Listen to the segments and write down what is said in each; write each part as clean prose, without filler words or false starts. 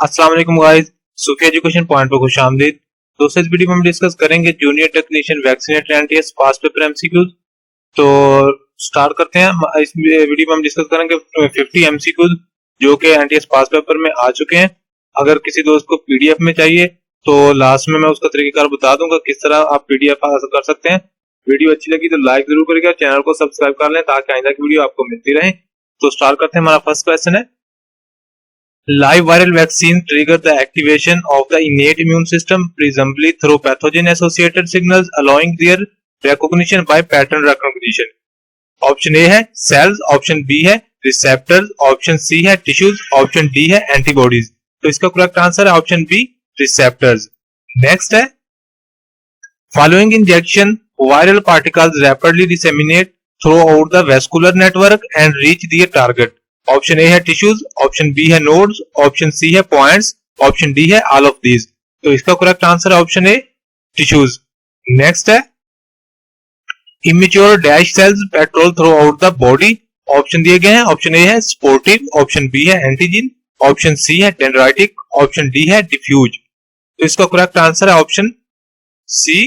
अस्सलाम वालेकुम गाइस, सुफी education point पर खुशामदीद। दोस्तों, इस वीडियो में हम डिस्कस करेंगे जूनियर टेक्नीशियन वैक्सीनेटर एनटीएस पास पेपर एमसीक्यूज। तो स्टार्ट करते हैं। इस वीडियो में हम डिस्कस करेंगे 50 एमसीक्यूज जो कि एनटीएस पास पेपर में आ चुके हैं। अगर किसी दोस्त को पीडीएफ में चाहिए तो लास्ट में मैं उसका तरीकेकार बता दूंगा किस तरह आप पीडीएफ हासिल कर सकते हैं। वीडियो अच्छी लगी तो लाइक जरूर करिएगा, चैनल को सब्सक्राइब कर लें ताकि आइंदा की वीडियो आपको मिलती रहे। तो स्टार्ट करते हैं। हमारा फर्स्ट क्वेश्चन है, live viral vaccine trigger the activation of the innate immune system, presumably through pathogen-associated signals, allowing their recognition by pattern recognition. Option A है सेल्स, ऑप्शन बी है रिसेप्टर्स, ऑप्शन सी है tissues, option D है antibodies. तो इसका correct answer है option B receptors. Next है, following injection viral particles rapidly disseminate throughout the vascular network and reach their target. Option A है tissues, option B है nodes, option C है points, option D है all of these. तो इसका correct answer है option A tissues. Next है, immature dash cells patrol throughout the body. Option दिए गए हैं, ऑप्शन ए है स्पोर्टिव, ऑप्शन बी है एंटीजन, ऑप्शन सी है डेंड्राइटिक, ऑप्शन डी है डिफ्यूज। तो इसका करेक्ट आंसर है ऑप्शन सी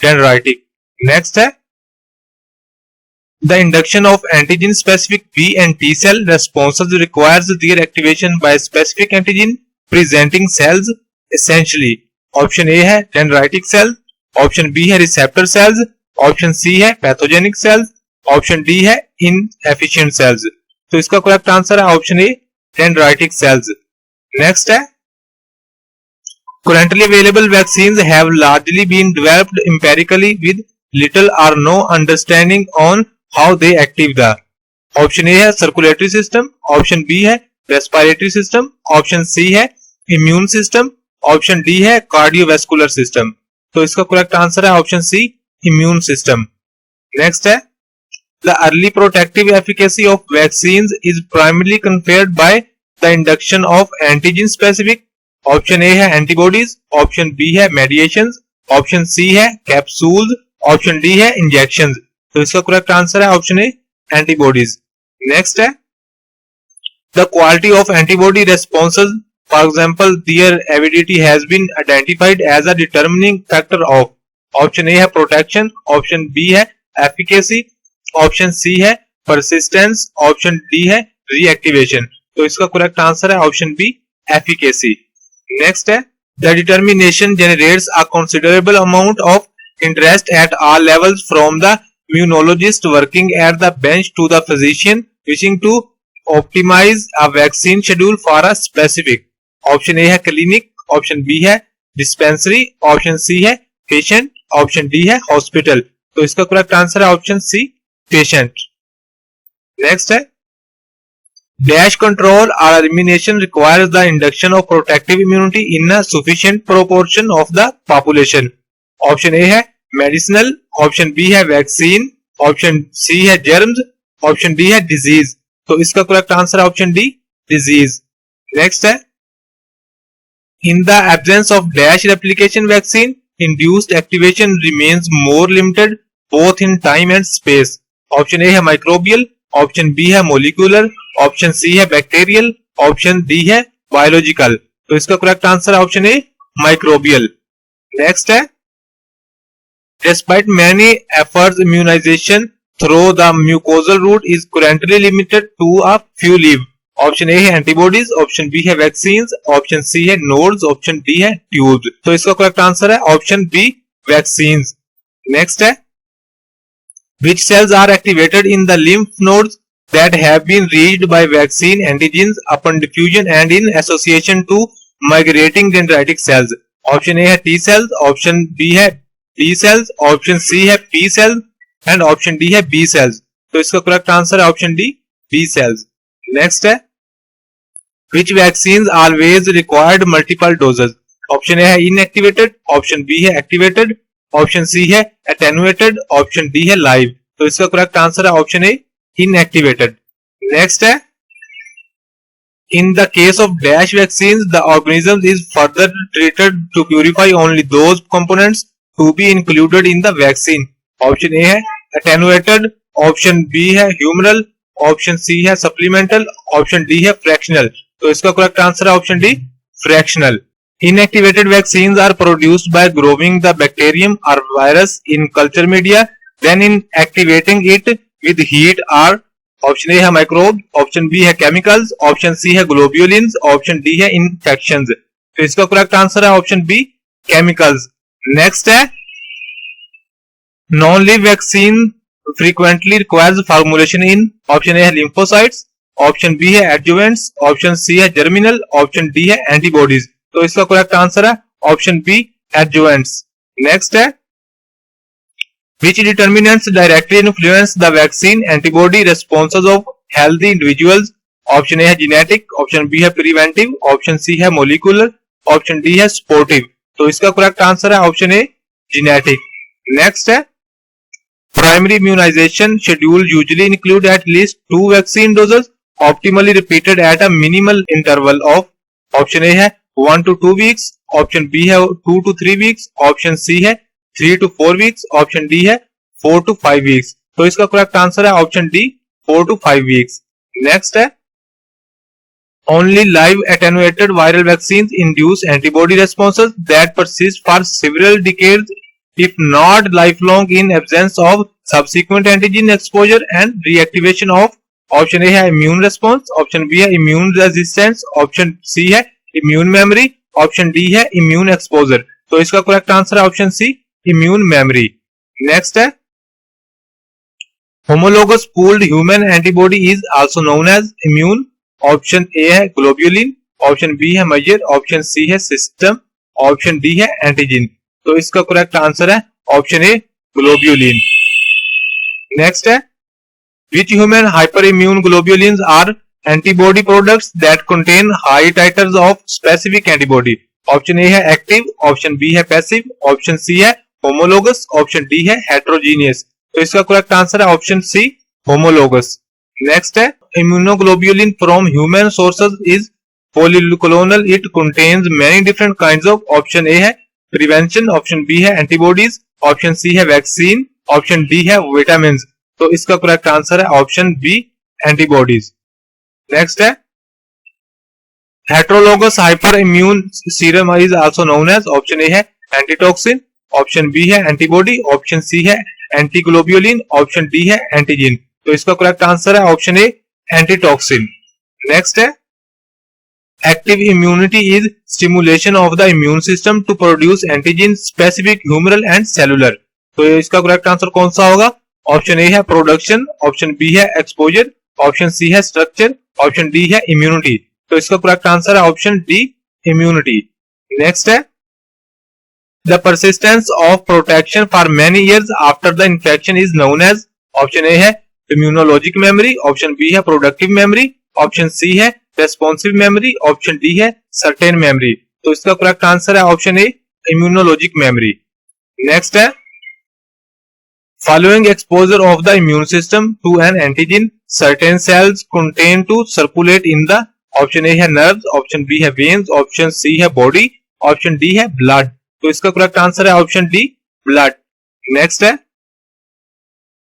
डेंड्राइटिक। नेक्स्ट है, the induction of antigen specific B and T cell responses requires their activation by specific antigen presenting cells essentially. Option A है dendritic cell, option B है receptor cells, option C है pathogenic sales, option D है inefficient sales. तो इसका correct answer है option ए dendritic sales. Next है, currently available vaccines have largely been developed empirically with little or no understanding on how they active the. Option A है circulatory system, option B है respiratory system, option C है immune system, option D है cardiovascular system. तो इसका correct answer है option C immune system. Next है, the early protective efficacy of vaccines is primarily conferred by the induction of antigen specific. Option A है antibodies, option B है mediations, option C है capsules, option D है injections. तो इसका correct answer है option A antibodies. Next है, the quality of antibody responses, for example their avidity has been identified as a determining factor of. Option A है protection, option B है efficacy, option C है persistence, option D है reactivation. तो इसका correct answer है option B efficacy. Next है, the determination generates a considerable amount of interest at all levels from the immunologist working at the bench to the physician wishing to optimize a vaccine schedule for a specific. Option A है clinic, option B है dispensary, option C है patient, option D है hospital. तो इसका correct answer है option सी patient. Next है, dash control or elimination requires the induction of protective immunity in a sufficient proportion of the population. Option A है medicinal, option B है vaccine, option C है germs, option D है disease. तो इसका correct answer है option D disease. Next है, in the absence of dash replication vaccine induced activation remains more limited both in time and space. Option A है microbial, option B है molecular, option C है bacterial, option D है biological. तो इसका correct answer है option ए microbial. Next है, despite many efforts immunization through the mucosal route is currently limited to a few leave. Option A है antibodies, option B है vaccines, option C है nodes, option D है tubes. तो इसका correct answer है option B vaccines. Next है, which cells are activated in the lymph nodes that have been reached by vaccine antigens upon diffusion and in association to migrating dendritic cells. Option A है T cells, option B है T cells, option C है P cells and option D है B cells. तो इसका correct answer है option D B cells. Next है, which vaccines always required multiple doses. Option A है inactivated, option B है activated, option C है attenuated, option D है live. तो इसका करेक्ट आंसर है ऑप्शन ए इनएक्टिवेटेड। नेक्स्ट है, in the case of dash vaccines the organism is further treated to purify only those components to be included in the vaccine. Option A है attenuated, option B है humoral, option C है supplemental, option D है fractional. तो इसका correct answer है option D fractional. Inactivated vaccines are produced by growing the bacterium or virus in culture media, then in activating it with heat or option A है microbe, option B है chemicals, option C है ग्लोब्यूलिन्स, option D है infections. तो इसका correct answer है option B chemicals. Next है non live vaccine frequently requires formulation in, option A है lymphocytes, option B है एडजुवेंट्स, ऑप्शन सी है जर्मिनल, ऑप्शन डी है एंटीबॉडीज। तो इसका करेक्ट आंसर है ऑप्शन बी एडजुवेंट्स। नेक्स्ट है which determinants directly influence the vaccine antibody responses of healthy individuals, option A है genetic, option B है preventive, option C है molecular, option D है sportive। तो इसका करेक्ट आंसर है option ए genetic। Next है primary immunization schedule usually include at least 2 vaccine doses optimally repeated at a minimal interval of, option A है 1 to 2 weeks, option B है 2 to 3 weeks, option C है 3 to 4 weeks, option D है 4 to 5 weeks। तो इसका correct answer है option D 4 to 5 weeks। Next है only live attenuated viral vaccines induce antibody responses that persist for several decades if not lifelong in absence of subsequent antigen exposure and reactivation of, option A है immune response, option B है immune resistance, option C है immune memory, option D है immune exposure। तो इसका correct answer है option C immune memory। Next है homologous pooled human antibody is also known as immune, option A है globulin, option B है measure, option C है system, option D है antigen. तो इसका करेक्ट आंसर है ऑप्शन ए globulin. Next है which human hyperimmune globulins are antibody products that contain high titers of specific antibody, option A है active, option B है passive, option C है homologous, option D है heterogeneous. तो इसका correct answer है option सी homologous. Next है immunoglobulin from human sources is polyclonal, it contains many different kinds of, option A है prevention, option B है antibodies, option C है vaccine, option D है vitamin. तो इसका करेक्ट आंसर है option B antibodies. Next है heterologous hyperimmune serum is also known as, option A है antitoxin, option B है एंटीबॉडी, ऑप्शन सी है एंटीग्लोब्यूलिन, ऑप्शन डी है एंटीजन। तो इसका करेक्ट आंसर है ऑप्शन ए एंटीटॉक्सिन। नेक्स्ट है active immunity is stimulation of the immune system to produce antigen specific humoral and cellular. तो इसका करेक्ट आंसर कौन सा होगा? ऑप्शन ए है प्रोडक्शन, ऑप्शन बी है एक्सपोजर, ऑप्शन सी है स्ट्रक्चर, ऑप्शन डी है इम्यूनिटी। तो इसका करेक्ट आंसर है ऑप्शन डी इम्यूनिटी। नेक्स्ट है the persistence of protection for many years after the infection is known as, option A है immunologic memory, option B है productive memory, option C है responsive memory, option D है certain memory. तो इसका correct answer है option A immunologic memory. Next है following exposure of the immune system to an antigen certain cells contain to circulate in the, option A है nerves, option B है veins, option C है body, option D है blood। तो इसका correct answer है option D blood। Next है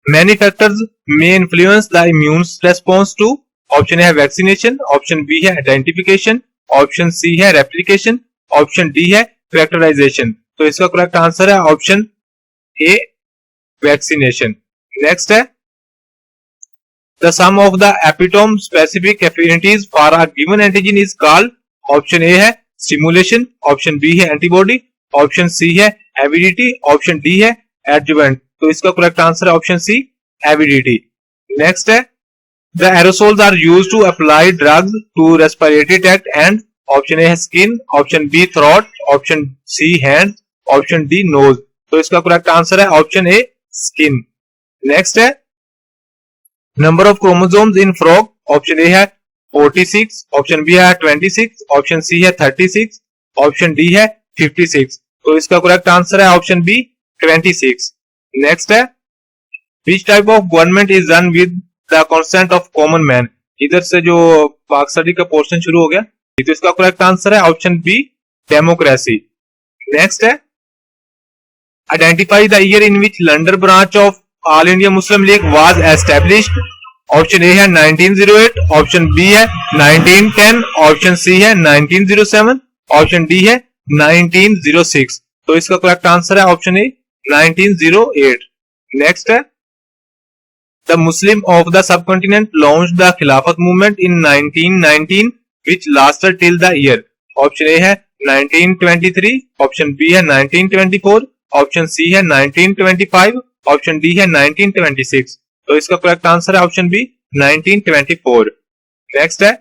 many factors may influence the immune response to, option A है vaccination, option B है identification, ऑप्शन सी है replication, ऑप्शन डी है characterization। तो इसका करेक्ट आंसर है ऑप्शन ए वैक्सीनेशन। नेक्स्ट है the sum of the epitome specific affinities for a given antigen is called, option A है stimulation, option B है antibody, option C है avidity, option D है adjuvant. तो इसका correct answer है option C avidity. Next है the aerosols are used to apply drugs to respiratory tract and, option A है skin, option B throat, option C hand, option D nose. तो इसका correct answer है option A skin. Next है number of chromosomes in frog, option A है 46, option B है 26, option C है 36, option D है 56। तो इसका करेक्ट आंसर है ऑप्शन बी 26। नेक्स्ट है which type of government is run with the consent of common man, इधर से जो पाक स्टडी का पोर्शन शुरू हो गया। तो इसका करेक्ट आंसर है ऑप्शन बी डेमोक्रेसी। नेक्स्ट है identify the year in which London branch of All India Muslim League was established, option A है 1908, ऑप्शन बी है 1910, ऑप्शन सी है 1907, ऑप्शन डी है 1906। तो इसका करेक्ट आंसर है ऑप्शन ए 1908। नेक्स्ट है the Muslim of the subcontinent launch the Khilafat movement in 1919 which lasted till the year. Option A है 1923, option B है 1924, ऑप्शन सी है 1925, ऑप्शन डी है 1926। तो इसका करेक्ट आंसर है ऑप्शन बी 1924। नेक्स्ट है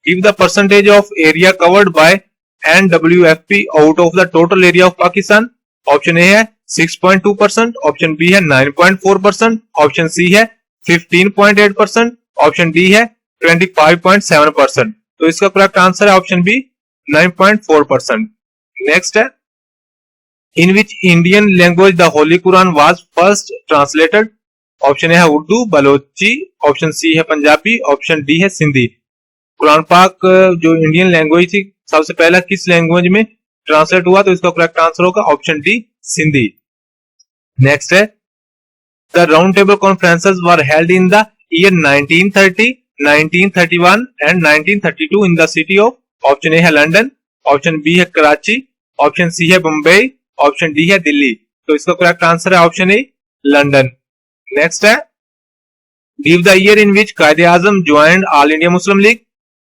give the percentage of area covered by NWFP out of the total area of Pakistan. Option A है 6.2%, option B है 9.4%, ऑप्शन सी है 15.8%, ऑप्शन डी है 25.7%। तो इसका करेक्ट आंसर है ऑप्शन बी 9.4%। नेक्स्ट है in which Indian language the holy Quran was first translated. Option A है Urdu, Balochi, option C है पंजाबी, ऑप्शन डी है सिंधी। कुरान पाक जो इंडियन लैंग्वेज थी सबसे पहला किस लैंग्वेज में ट्रांसलेट हुआ? तो इसका करेक्ट आंसर होगा ऑप्शन डी सिंधी। नेक्स्ट है the round table conferences were held in the year 1930, 1931 and 1932 in the city of. Option A है लंदन, ऑप्शन बी है कराची, ऑप्शन सी है मुंबई, ऑप्शन डी है दिल्ली। तो इसका करेक्ट आंसर है ऑप्शन ए लंदन। नेक्स्ट है give the year in which Quaid-e Azam joined All India Muslim League.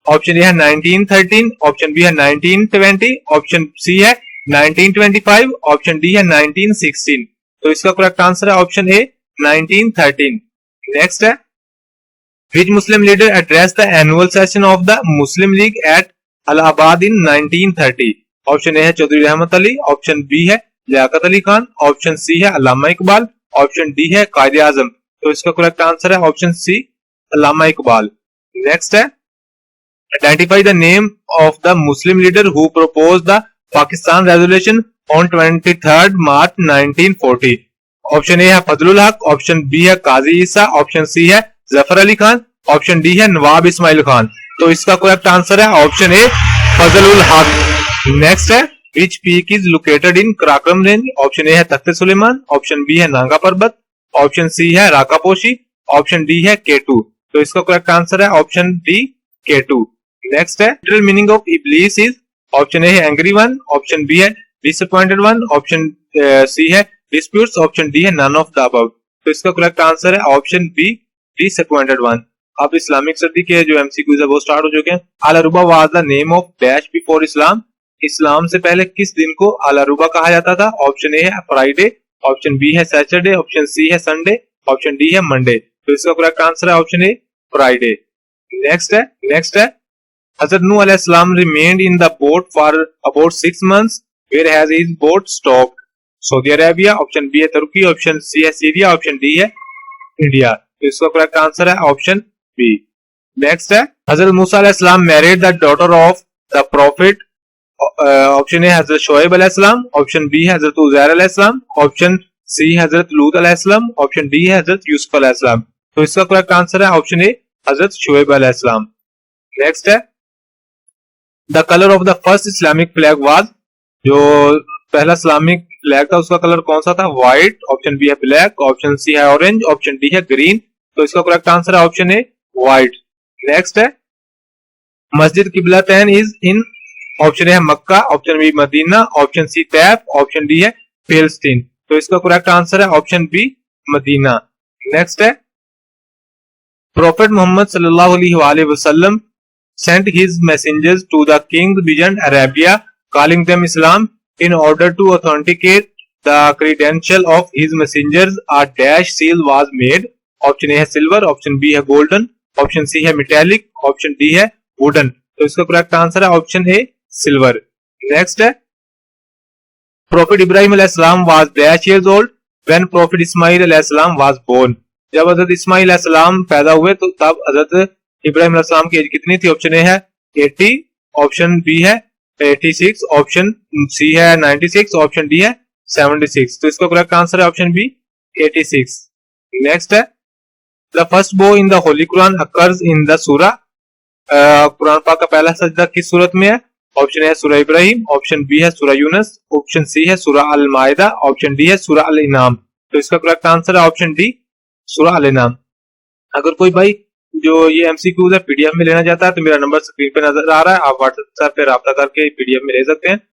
Option A है 1913, option B है 1920, ऑप्शन सी है 1925, ऑप्शन डी है 1916। तो इसका करेक्ट आंसर है ऑप्शन ए 1913। नेक्स्ट है which Muslim leader address the annual session of the Muslim League at Allahabad in 1930। Option A है Chaudhry Rahmat Ali, option B है लियाकत अली खान, ऑप्शन सी है अल्लामा इकबाल, ऑप्शन डी है कायदे आजम। तो इसका करेक्ट आंसर है ऑप्शन सी अल्लामा इकबाल। नेक्स्ट है identify the name of the Muslim leader who propose the Pakistan resolution on 23 March 1940। Option A है फजलुल हक, ऑप्शन बी है काजी ईसा, ऑप्शन सी है जफर अली खान, ऑप्शन डी है नवाब इस्माइल खान। तो इसका करेक्ट आंसर है option A Fazlul Haq. Next है which peak is located in Karakoram range. Option A है तख्त सुलेमान, ऑप्शन बी है नांगा पर्वत, ऑप्शन सी है राकापोशी, ऑप्शन डी है K2। तो इसका करेक्ट आंसर है ऑप्शन डी K2। नेक्स्ट है literal meaning of Iblis is. Option A है एंग्री वन, ऑप्शन बी है डिसअपॉइंटेड वन, ऑप्शन सी है डिस्प्यूट्स, ऑप्शन डी है नन ऑफ द अबव। तो इसका करेक्ट आंसर है ऑप्शन बी डिसअपॉइंटेड वन। अब Islamic study के जो एमसीक्यूज है वो स्टार्ट हो चुके हैं। Al Aruba was the name of dash before Islam. Islam से पहले किस दिन को अल अरुबा कहा जाता था? ऑप्शन ए है फ्राइडे, ऑप्शन बी है सैटरडे, ऑप्शन सी है संडे, ऑप्शन डी है मंडे। तो इसका करेक्ट आंसर है ऑप्शन ए फ्राइडे। नेक्स्ट है Hazrat Nuh alayhi salam remained in the boat for about 6 months. Where has his boat stopped? Saudi Arabia, option B है तुर्की, option C है Syria, option D है India. तो इसका correct answer है option B. Next है हजरत मूसा अलैहि सलाम married the daughter of the prophet. Option A Hazrat Shoaib अलैहि सलाम, ऑप्शन बी है हजरत उजैर अलैहि सलाम, ऑप्शन सी हजरत लूत अलैहि सलाम, ऑप्शन डी है हजरत यूसुफ अलैहि सलाम। तो इसका करेक्ट आंसर है ऑप्शन ए हजरत शोएब अलैहि सलाम। नेक्स्ट है the colour of the first Islamic flag was. जो पहला इस्लामिक फ्लैग था उसका कलर कौन सा था? व्हाइट, ऑप्शन बी है ब्लैक, ऑप्शन सी है ऑरेंज, ऑप्शन डी है ग्रीन। तो इसका करेक्ट आंसर है ऑप्शन ए व्हाइट। नेक्स्ट है Masjid Qiblatain is in. Option A है Mecca, option B Medina, option C Taif, option D है Palestine. तो इसका करेक्ट आंसर है ऑप्शन बी मदीना। नेक्स्ट है प्रोफेट मोहम्मद सल्लल्लाहु अलैहि वसल्लम sent his messengers to the king beyond Arabia, calling them Islam. In order to authenticate the credential of his messengers, a dash seal was made. Option A है silver, option B है golden, option C है metallic, option D है wooden. तो इसका correct answer है option ए silver. Next है profit Ibrahim अलैहिस्सलाम was dash years old when Prophet Ismail अलैहिस्सलाम was born. जब हजरत इस्माइल अलैहिस्सलाम पैदा हुए तो तब हजरत इब्राहिम अलैहिस्सलाम की एज कितनी थी? ऑप्शन ए है 80, ऑप्शन बी है 86, ऑप्शन सी है 96, ऑप्शन डी है 76। तो इसका करेक्ट आंसर है ऑप्शन बी 86। नेक्स्ट है द फर्स्ट बो in the holy Quran occurs in the सूरा। कुरान पाक का पहला सजदा किस सूरत में है? ऑप्शन ए है सूरा इब्राहिम, ऑप्शन बी है सूरा यूनुस, ऑप्शन सी है सूरा अल माइदा, ऑप्शन डी है सूरा अल इनाम। तो इसका करेक्ट आंसर है ऑप्शन डी सूरा अल इनाम। अगर कोई भाई जो ये एमसीक्यूज है पीडीएफ में लेना चाहता है तो मेरा नंबर स्क्रीन पे नजर आ रहा है, आप व्हाट्सएप पे राब्ता करके पीडीएफ में ले सकते हैं।